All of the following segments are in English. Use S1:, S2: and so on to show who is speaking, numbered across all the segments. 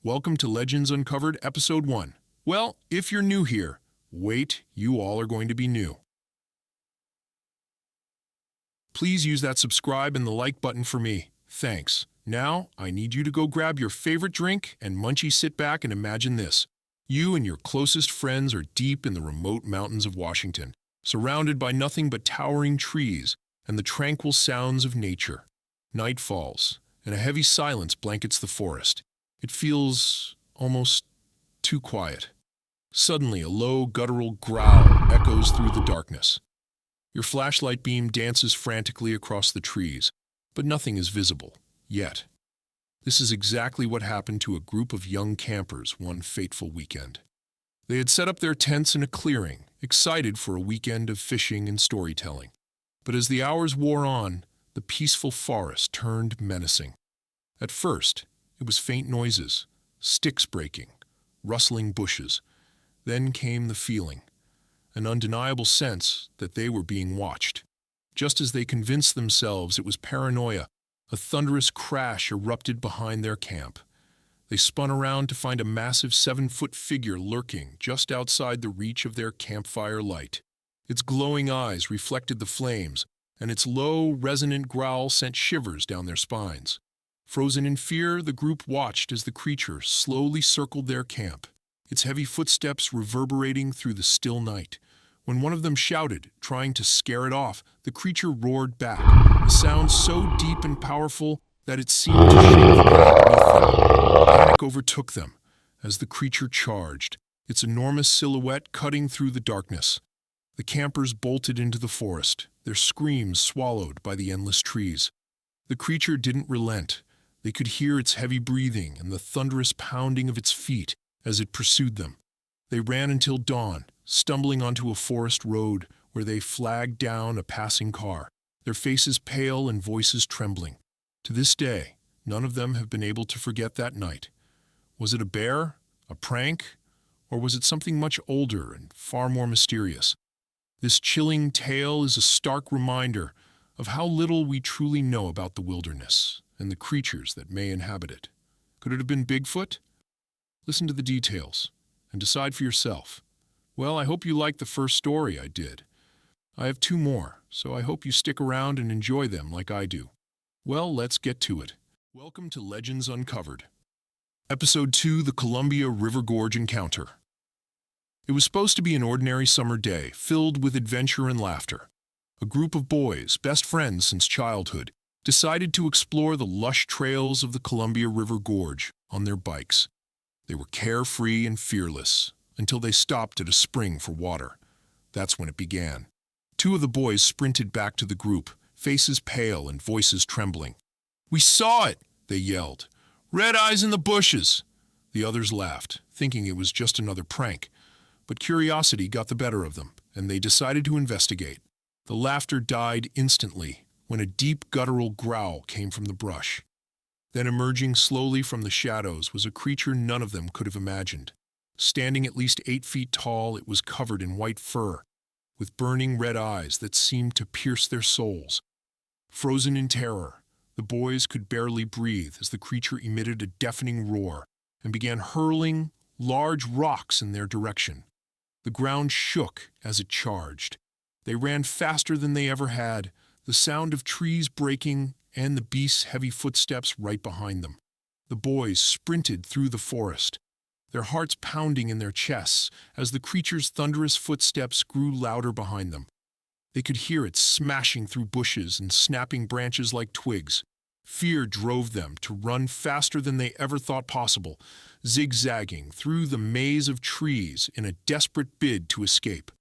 S1: Welcome to Legends Uncovered, Episode 1. Well, if you're new here, wait, you all are going to be new. Please use that subscribe and the like button for me. Thanks. Now, I need you to go grab your favorite drink and munchie sit back and imagine this. You and your closest friends are deep in the remote mountains of Washington, surrounded by nothing but towering trees and the tranquil sounds of nature. Night falls, and a heavy silence blankets the forest. It feels almost too quiet. Suddenly, a low, guttural growl echoes through the darkness. Your flashlight beam dances frantically across the trees, but nothing is visible, yet. This is exactly what happened to a group of young campers one fateful weekend. They had set up their tents in a clearing, excited for a weekend of fishing and storytelling. But as the hours wore on, the peaceful forest turned menacing. At first, it was faint noises, sticks breaking, rustling bushes. Then came the feeling, an undeniable sense that they were being watched. Just as they convinced themselves it was paranoia, a thunderous crash erupted behind their camp. They spun around to find a massive 7-foot figure lurking just outside the reach of their campfire light. Its glowing eyes reflected the flames, and its low, resonant growl sent shivers down their spines. Frozen in fear, the group watched as the creature slowly circled their camp, its heavy footsteps reverberating through the still night. When one of them shouted, trying to scare it off, the creature roared back, a sound so deep and powerful that it seemed to shake the ground beneath them. Panic overtook them as the creature charged, its enormous silhouette cutting through the darkness. The campers bolted into the forest, their screams swallowed by the endless trees. The creature didn't relent. They could hear its heavy breathing and the thunderous pounding of its feet as it pursued them. They ran until dawn, stumbling onto a forest road where they flagged down a passing car, their faces pale and voices trembling. To this day, none of them have been able to forget that night. Was it a bear, a prank, or was it something much older and far more mysterious? This chilling tale is a stark reminder of how little we truly know about the wilderness and the creatures that may inhabit it. Could it have been Bigfoot? Listen to the details and decide for yourself. Well, I hope you liked the first story I did. I have 2 more, so I hope you stick around and enjoy them like I do. Well, let's get to it. Welcome to Legends Uncovered. Episode 2, The Columbia River Gorge Encounter. It was supposed to be an ordinary summer day, filled with adventure and laughter. A group of boys, best friends since childhood, decided to explore the lush trails of the Columbia River Gorge on their bikes. They were carefree and fearless until they stopped at a spring for water. That's when it began. 2 of the boys sprinted back to the group, faces pale and voices trembling. "We saw it!" they yelled. "Red eyes in the bushes!" The others laughed, thinking it was just another prank. But curiosity got the better of them, and they decided to investigate. The laughter died instantly when a deep guttural growl came from the brush. Then emerging slowly from the shadows was a creature none of them could have imagined. Standing at least 8 feet tall, it was covered in white fur, with burning red eyes that seemed to pierce their souls. Frozen in terror, the boys could barely breathe as the creature emitted a deafening roar and began hurling large rocks in their direction. The ground shook as it charged. They ran faster than they ever had, the sound of trees breaking and the beast's heavy footsteps right behind them. The boys sprinted through the forest, their hearts pounding in their chests as the creature's thunderous footsteps grew louder behind them. They could hear it smashing through bushes and snapping branches like twigs. Fear drove them to run faster than they ever thought possible, zigzagging through the maze of trees in a desperate bid to escape.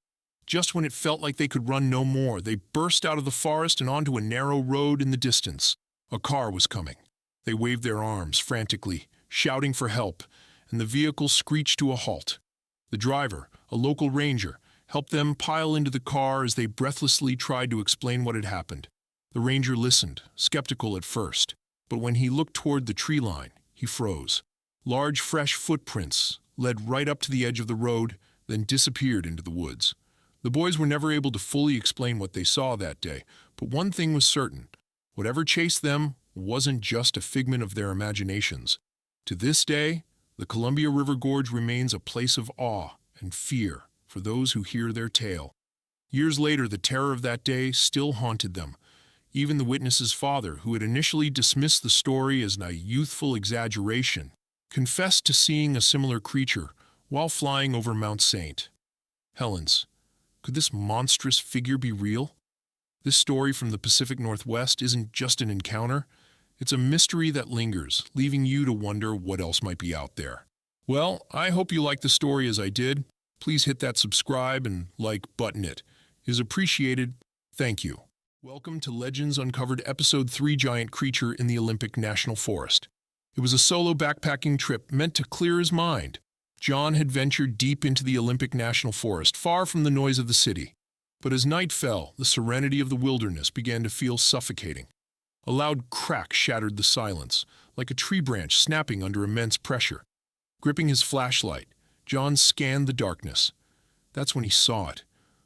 S1: Just when it felt like they could run no more, they burst out of the forest and onto a narrow road in the distance. A car was coming. They waved their arms frantically, shouting for help, and the vehicle screeched to a halt. The driver, a local ranger, helped them pile into the car as they breathlessly tried to explain what had happened. The ranger listened, skeptical at first, but when he looked toward the tree line, he froze. Large, fresh footprints led right up to the edge of the road, then disappeared into the woods. The boys were never able to fully explain what they saw that day, but one thing was certain. Whatever chased them wasn't just a figment of their imaginations. To this day, The Columbia River Gorge remains a place of awe and fear for those who hear their tale. Years later, the terror of that day still haunted them. Even the witness's father, who had initially dismissed the story as a youthful exaggeration, confessed to seeing a similar creature while flying over Mount St. Helens. Could this monstrous figure be real? This story from the Pacific Northwest isn't just an encounter. It's a mystery that lingers, leaving you to wonder what else might be out there. Well, I hope you liked the story as I did. Please hit that subscribe and like button. It is appreciated. Thank you. Welcome to Legends Uncovered Episode 3, Giant Creature in the Olympic National Forest. It was a solo backpacking trip meant to clear his mind. John had ventured deep into the Olympic National Forest, far from the noise of the city. But as night fell, the serenity of the wilderness began to feel suffocating. A loud crack shattered the silence, like a tree branch snapping under immense pressure. Gripping his flashlight, John scanned the darkness. That's when he saw it,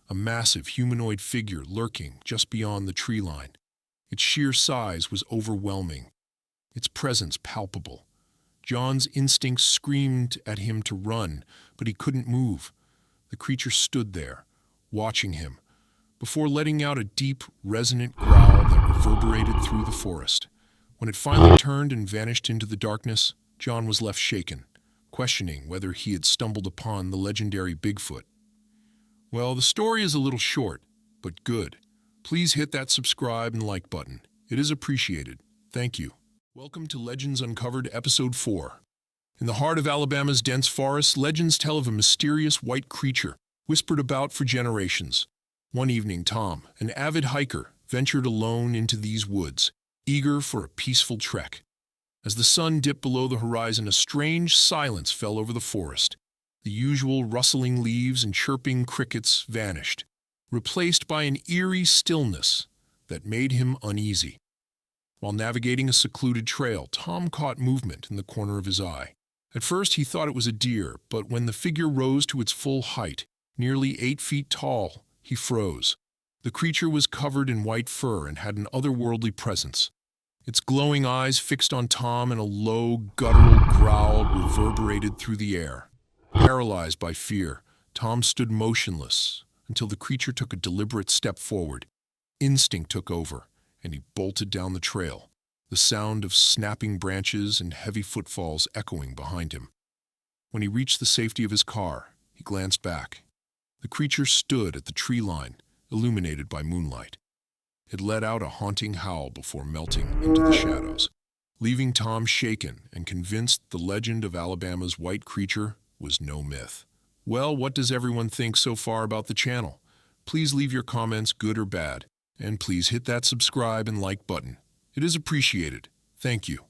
S1: a massive humanoid figure lurking just beyond the tree line. Its sheer size was overwhelming, its presence palpable. John's instincts screamed at him to run, but he couldn't move. The creature stood there, watching him, before letting out a deep, resonant growl that reverberated through the forest. When it finally turned and vanished into the darkness, John was left shaken, questioning whether he had stumbled upon the legendary Bigfoot. Well, the story is a little short, but good. Please hit that subscribe and like button. It is appreciated. Thank you. Welcome to Legends Uncovered Episode 4. In the heart of Alabama's dense forests, legends tell of a mysterious white creature, whispered about for generations. One evening, Tom, an avid hiker, ventured alone into these woods, eager for a peaceful trek. As the sun dipped below the horizon, a strange silence fell over the forest. The usual rustling leaves and chirping crickets vanished, replaced by an eerie stillness that made him uneasy. While navigating a secluded trail, Tom caught movement in the corner of his eye. At first, he thought it was a deer, but when the figure rose to its full height, nearly 8 feet tall, he froze. The creature was covered in white fur and had an otherworldly presence. Its glowing eyes fixed on Tom, and a low, guttural growl reverberated through the air. Paralyzed by fear, Tom stood motionless until the creature took a deliberate step forward. Instinct took over, and he bolted down the trail, the sound of snapping branches and heavy footfalls echoing behind him. When he reached the safety of his car, he glanced back. The creature stood at the tree line, illuminated by moonlight. It let out a haunting howl before melting into the shadows, leaving Tom shaken and convinced the legend of Alabama's white creature was no myth. Well, what does everyone think so far about the channel? Please leave your comments, good or bad, and please hit that subscribe and like button. It is appreciated. Thank you.